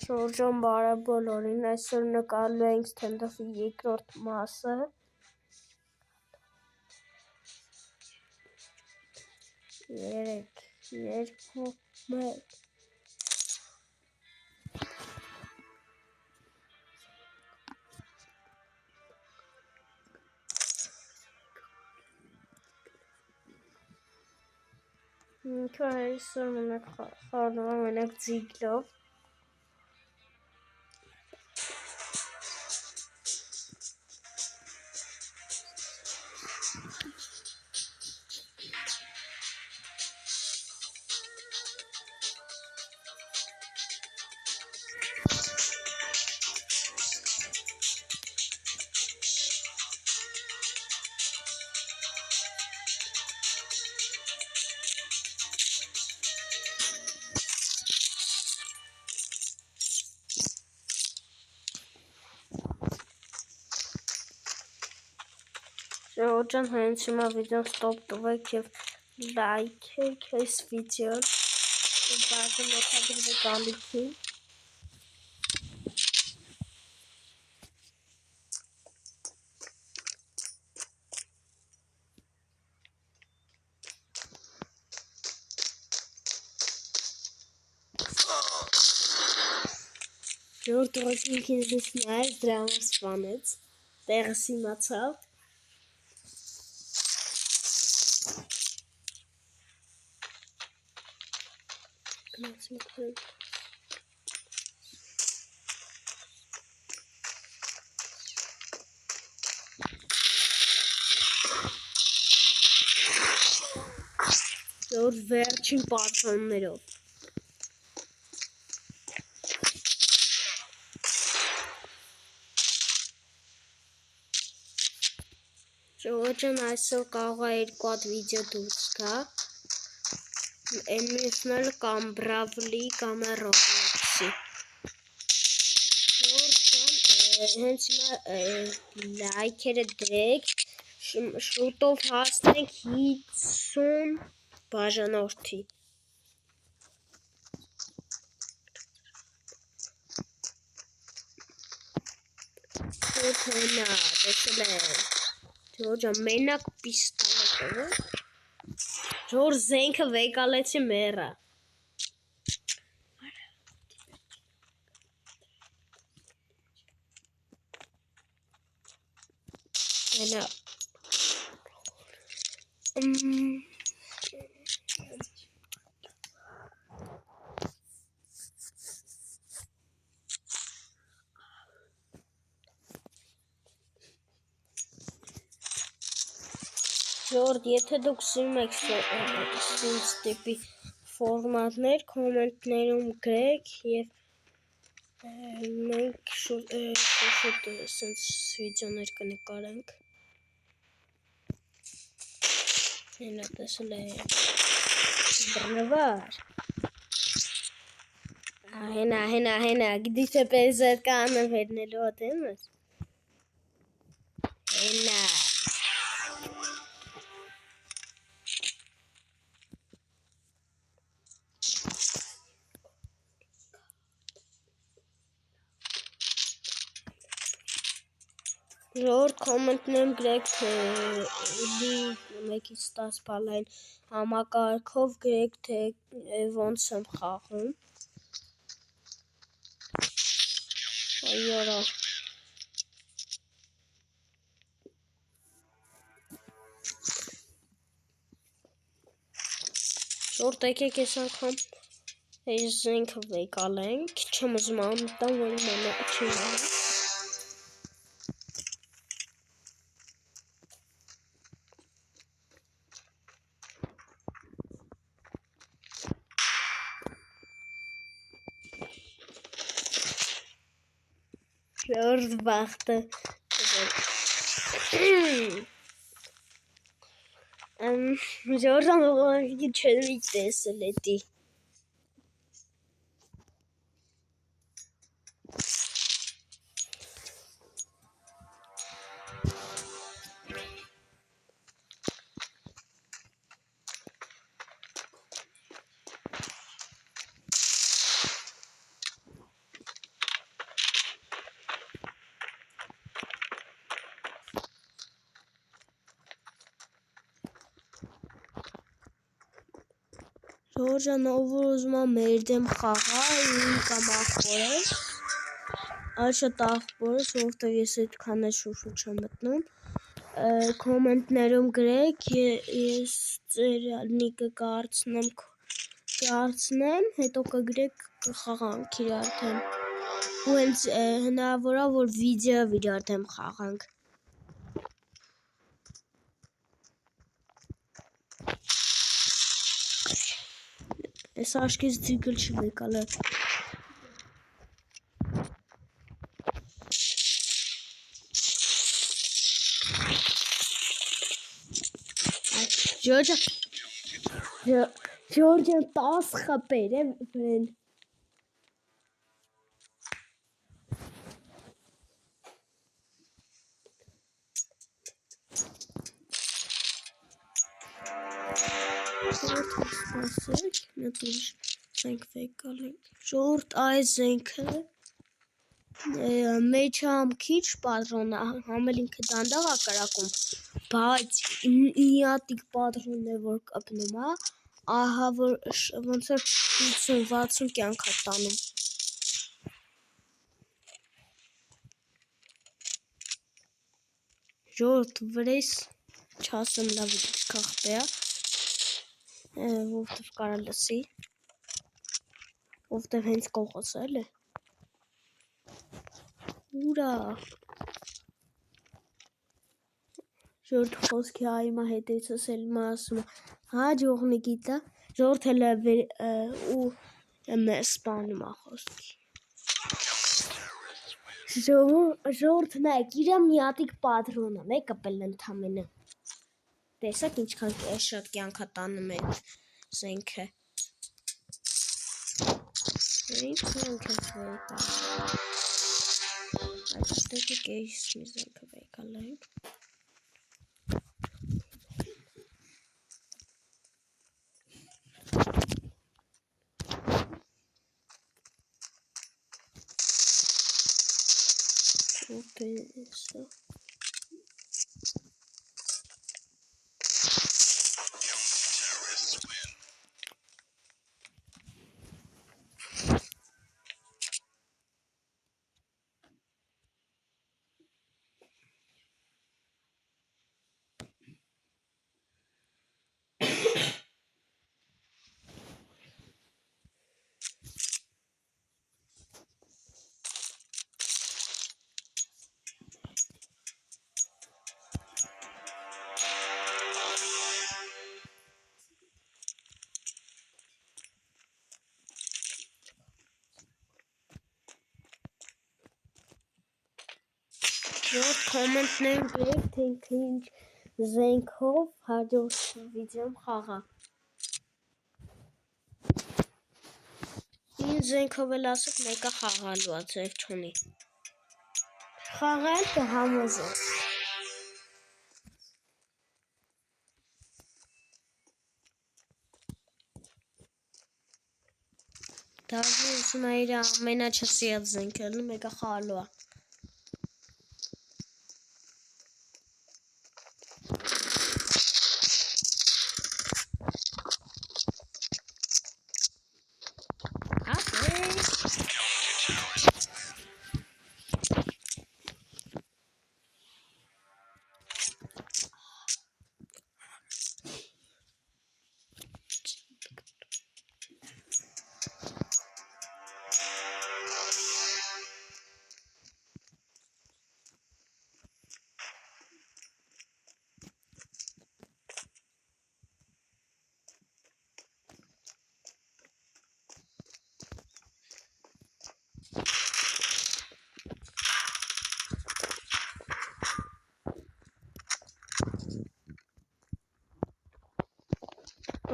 Շուրջան բարև բոլորին, այսօր նկարելու ենք ստենդափի երկրորդ մասը։ 3, 2, 1 Ինքը այսօր մենակ խառնում եմ մենակ ձիգլով։ Ժողովուրդ հենց հիմա վիդեոն ստոպ տվեք և լայքեք այս վիդեոն ու բաժին մոտագրվեք ալիքին։ Ժողովուրդ ուղղակի ինձ նայեց, դրա համար սպանեց, տեղս իմացավ։ Ժողովուրդ վերջին պատրաններով։ Ժողովուրդ այսօր կարող է 2 հատ վիդեո դուրս գա։ Այն մյուսն էլ կամ Bravely կամ Roblox-ի։ Ժողովուրդ հենց հիմա լայքերը դրեք, շուտով հասնենք 50 բաժանորդի։ Հենա, տեսել եք։ Ժողովուրդ մենակ պիստոլետը։ Ժողովուրդ զենքը վեկալեցի մեռա։ Հենա։ Ժողովուրդ, եթե դուք սիրում եք սենց տիպի ֆորմատներ, կոմենտներում գրեք և մենք շուտ սենց վիդեոներ կնկարենք։ Հենա, տեսել եք։ Բռնվար։ Հենա, գիտի թե պես կանը վերնելու ատեմ ես։ Հենա։ Ժողովուրդ կոմենտներում գրեք, թե մեկից 10 բալային համակարգով գրեք, թե ոնց եմ խաղում։ Այորա։ Ժողովուրդ եկեք այս անգամ այս զենքը վեկալենք, չեմ ուզում անտան, որ իմանա չիմանա։ Ժողովուրդ բախտը։ Ժողովուրդ ուղղակի չեմ տեսել էդի։ Ժորժան ով ուզում է մեր դեմ խաղա իմ կամ ախորը Այս շատ ախորս որովհետև ես այդքան էլ շուշու չեմ մտնում Կոմենտներում գրեք ես ձեր նիկը կհարցնեմ հետո կգրեք կխաղանք իրար դեմ ու հենց հնարավոր է որ վիդեոյով իրար դեմ խաղանք Ես աշկից ձիգլ չվեկալ է Ժորջան 10 խպեր է վրեն Սպասեք, մեծ զենք վեկալ ենք Ժորդ այս զենքը մեջամ քիչ պատրոն համել ինքը դանդաղ է կրակում բայց իատիկ պատրոնն է որ կպնում է ահա որ ոնց որ 50-60 կյանք է տանում Ժորդ վրես չասեմ լավ քաղբե է որտև կարա լսի որտև հենց կողոսել է ուրա Ժորդ խոսքի այմա հետեցս էլմա ասում հա ջողնի գիտա Ժորդ էլ ու սպանում է խոսքի Ժորդ նայք իրա միատիկ պատրոն է մեկը պել ընդամենը Տեսակ ինչքան շատ կյանք է տանում է զենքը Ինքը վեկա Այստեղ կեիս մի զենքը վեկալ է Opesa Ժորդ կոմենտներում գրեք թե ինքը ինչ զենքով հաջորդ վիդեոյում խաղա Ինչ զենքով էլ ասեք մեկը խաղալու է ձև չունի Խաղալ կհամոզեմ Դաժի ուսում է իր ամենաչսիած զենքերն մեկը խաղալու է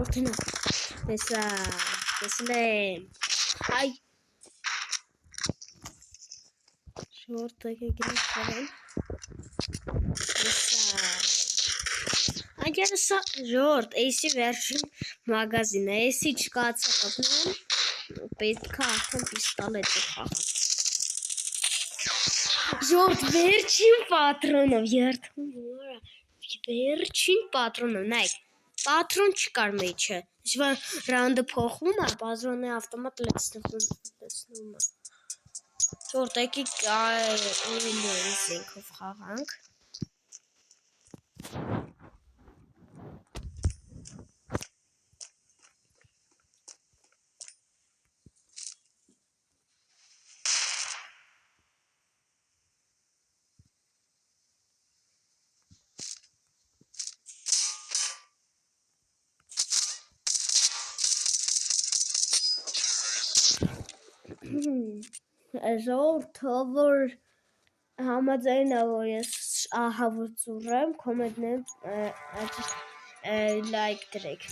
Ortana. Teslim. Ay. Şuradaki girip falan. Agar Jord, AC version magazine, AC չկացա կապնեմ, պետք է արդեն պիստոլետը խաղալ։ Jord, վերջին պատրոնով, երդում որա, վերջին պատրոնով, նայք, պատրոն չկար մեջը, Իսկ ռանդը փոխվում է, բազրոնի ավտոմատ լցնում է։ Որտեղի զենքով խաղանք։ Ժողովուրդը, որ համաձայն է, որ ես ահավոր ծուռ եմ, կոմենտներում լայք դրեք։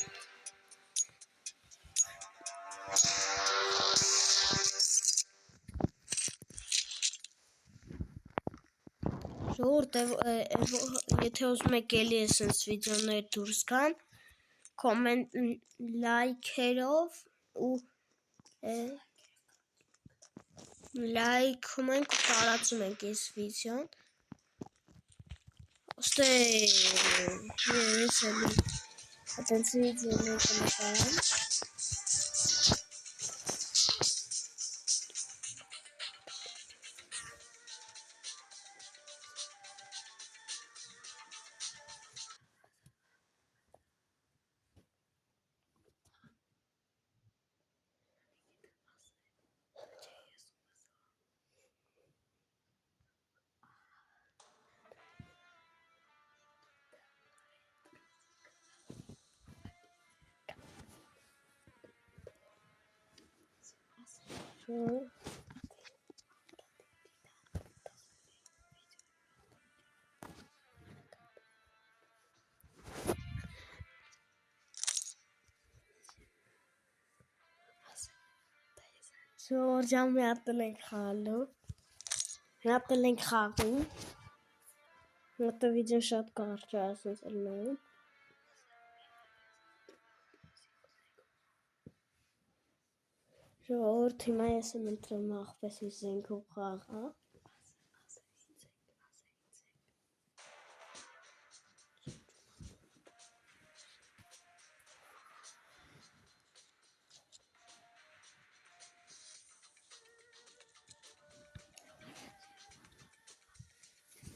Ժողովուրդ, եթե ուզում եք էլի էսենց վիդեոներ դուրս գան, կոմենտ լայքերով ու լայքում ենք ու տարածում ենք այս վիդեոն։ Ոստե ես էլի այդպես վիդեոներ կնկարեմ։ Ժորժան մի հատել ենք խաղալու, մի հատել ենք խաղում, մոտը վիդեոն շատ կարճ է ասենց ելնում։ Ժողովուրդ, հիմա ես եմ ընտրում աղպես մի զենքով խաղա։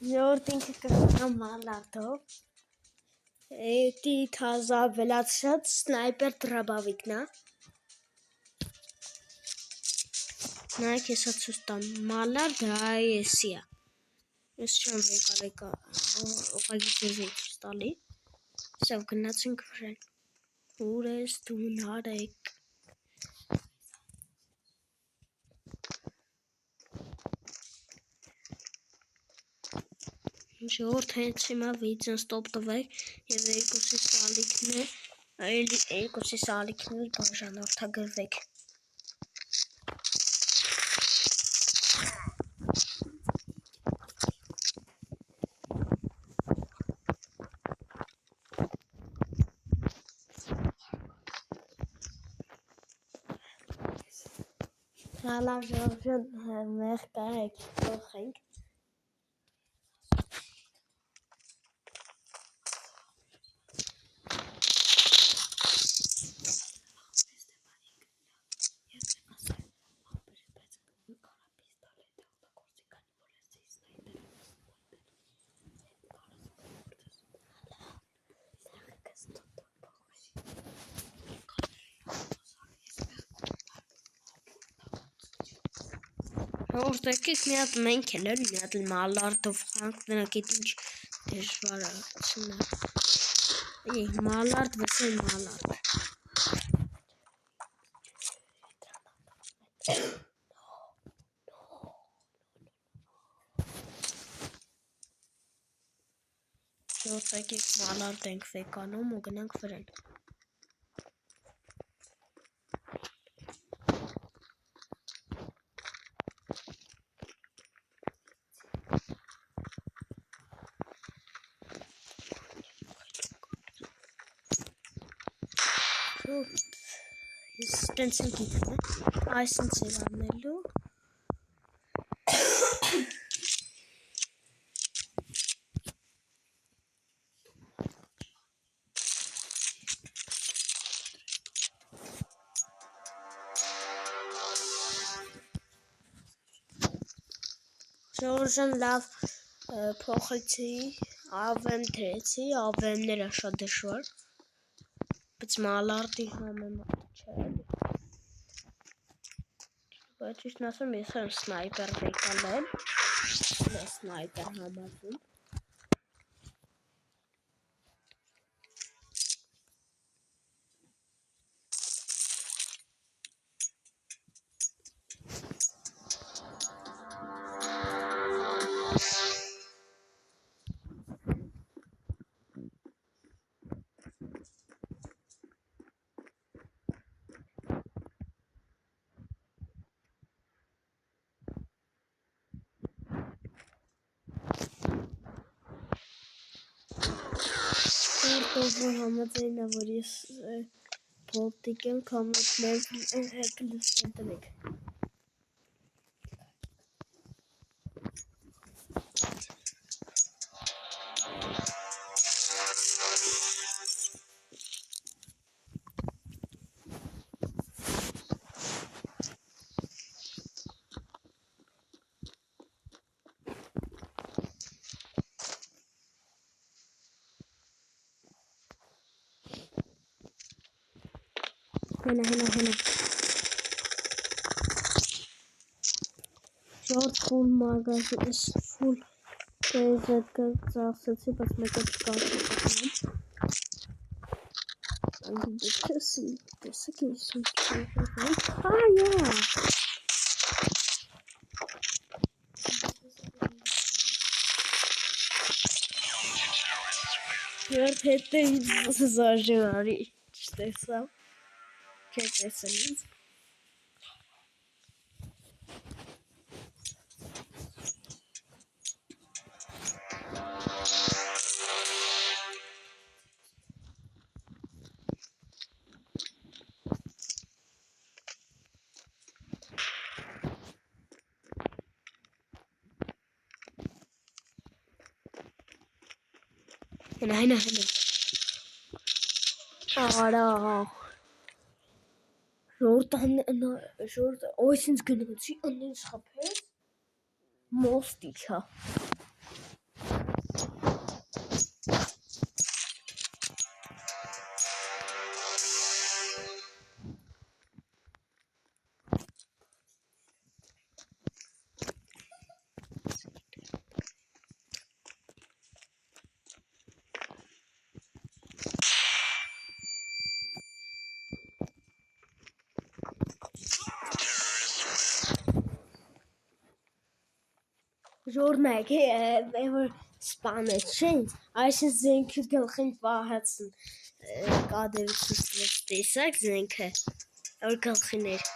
Ժողովուրդ, ինքը կխաղամ մալարտով։ Էդի թազա ավելացրած սնայպեր դրաբավիկն է։ Նայեք հեսա ցույց տամ, մալար դրա էսի է։ Ես չեմ եկա ուղղակի ձեզ եմ ցույց տալի։ Սավ գնացինք վրան։ Ուր ես դու նարեկ։ Ժողովուրդ, հենց հիմա վիդեոն ստոպ տվեք եւ երկուսի սալիքներ բաժանորդագրվեք։ Հալա ժողովուրդ, մեր կարեք փոխենք։ Ժողովուրդ, եկեք մի հատ մենք էլ մի հատ մալարտով խանք, դնակետ ինչ դժվարացն է։ Մալարտ վսեն մալարտ։ Ժողովուրդ, եկեք մալարտ ենք վեկանում ու գնանք վրան։ Ես տենց եմ գիտեմ, այսինց էր անելու։ Ժորժն լավ փոխեցի, ավեմ դրեցի, ավեմները շատ դժվար, բայց մալարտի համեմատ չէ, բայց ճիշտն ասեմ, ես եմ սնայպեր եկալել, սնայպեր համարվում, Որ համաձայն է, որ ես պոլտիկ եմ, կամետներ հեկլուսն տնեք։ Հենա Շորտ ֆուլ մագազին, ֆուլ տեզետ ծախսեցի, բայց մեկը չկացեցի տեսակ ես Երբ հետը զաժարի չտեսավ Can't listen. هنا شورت ooitens kunnen we het zien aan de schap Mostica. Ժորնակ ever Spanish change. Այսինքն զենքը գլխին պահածն կադերից տեսակ զենքը որ գլխին էր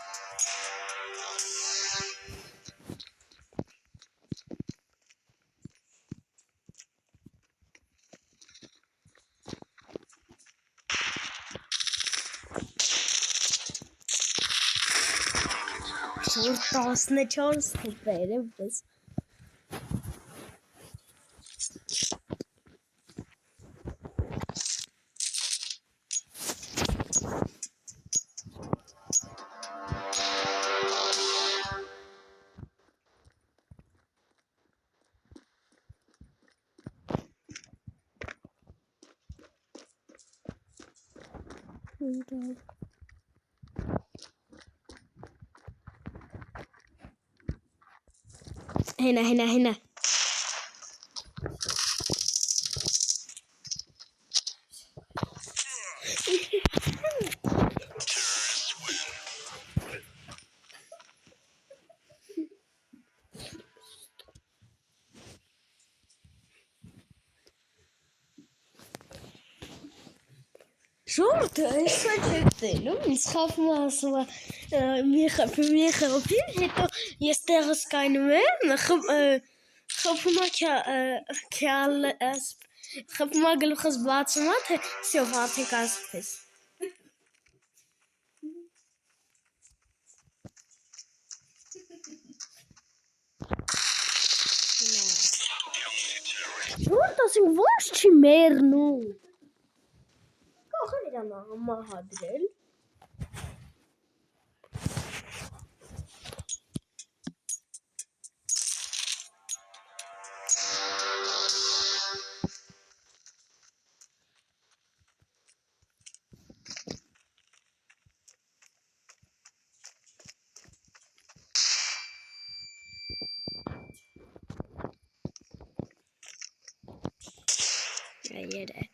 Շորտ 14 թվեր է բայց Հենա Շորտը այսա չեկտելում, ինձ խապում ասում մի խպի, հետո ես տեղս կայնում եմ, խպում գլուխս բացում թե սյով արդեք ասպես։ Շորտ ասինք ոչ չի մերնում։ Կախան իրան մահադրել Երե։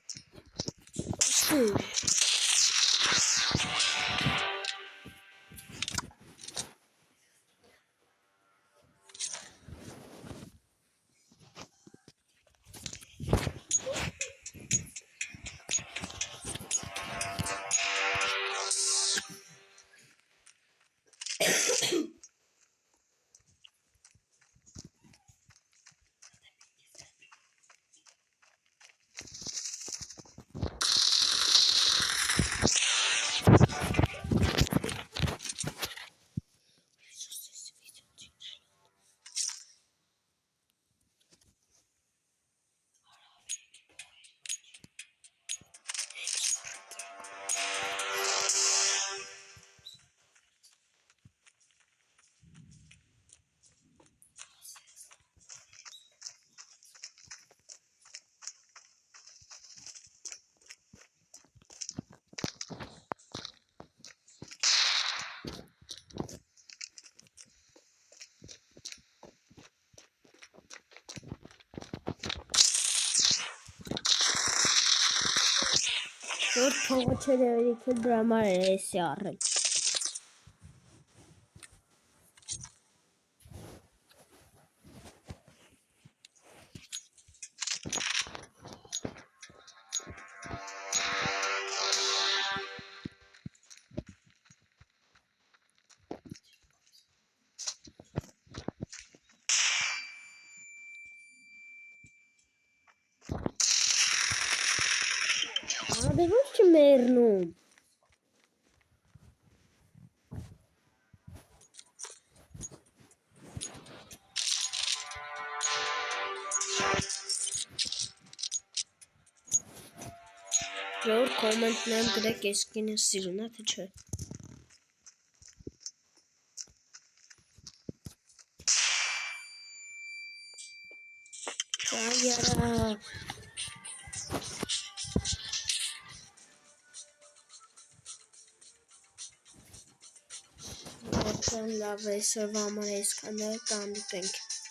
Որ փողը չերևիքը դրա համար է էսի առել։ Դե ոչ չմեռնում։ Որ կոմենտներում գրեք ես կինը սիրուն է, թե չէ։ Այարա։ Որքան լավ է սրվամար այսքան է կանդուտենք։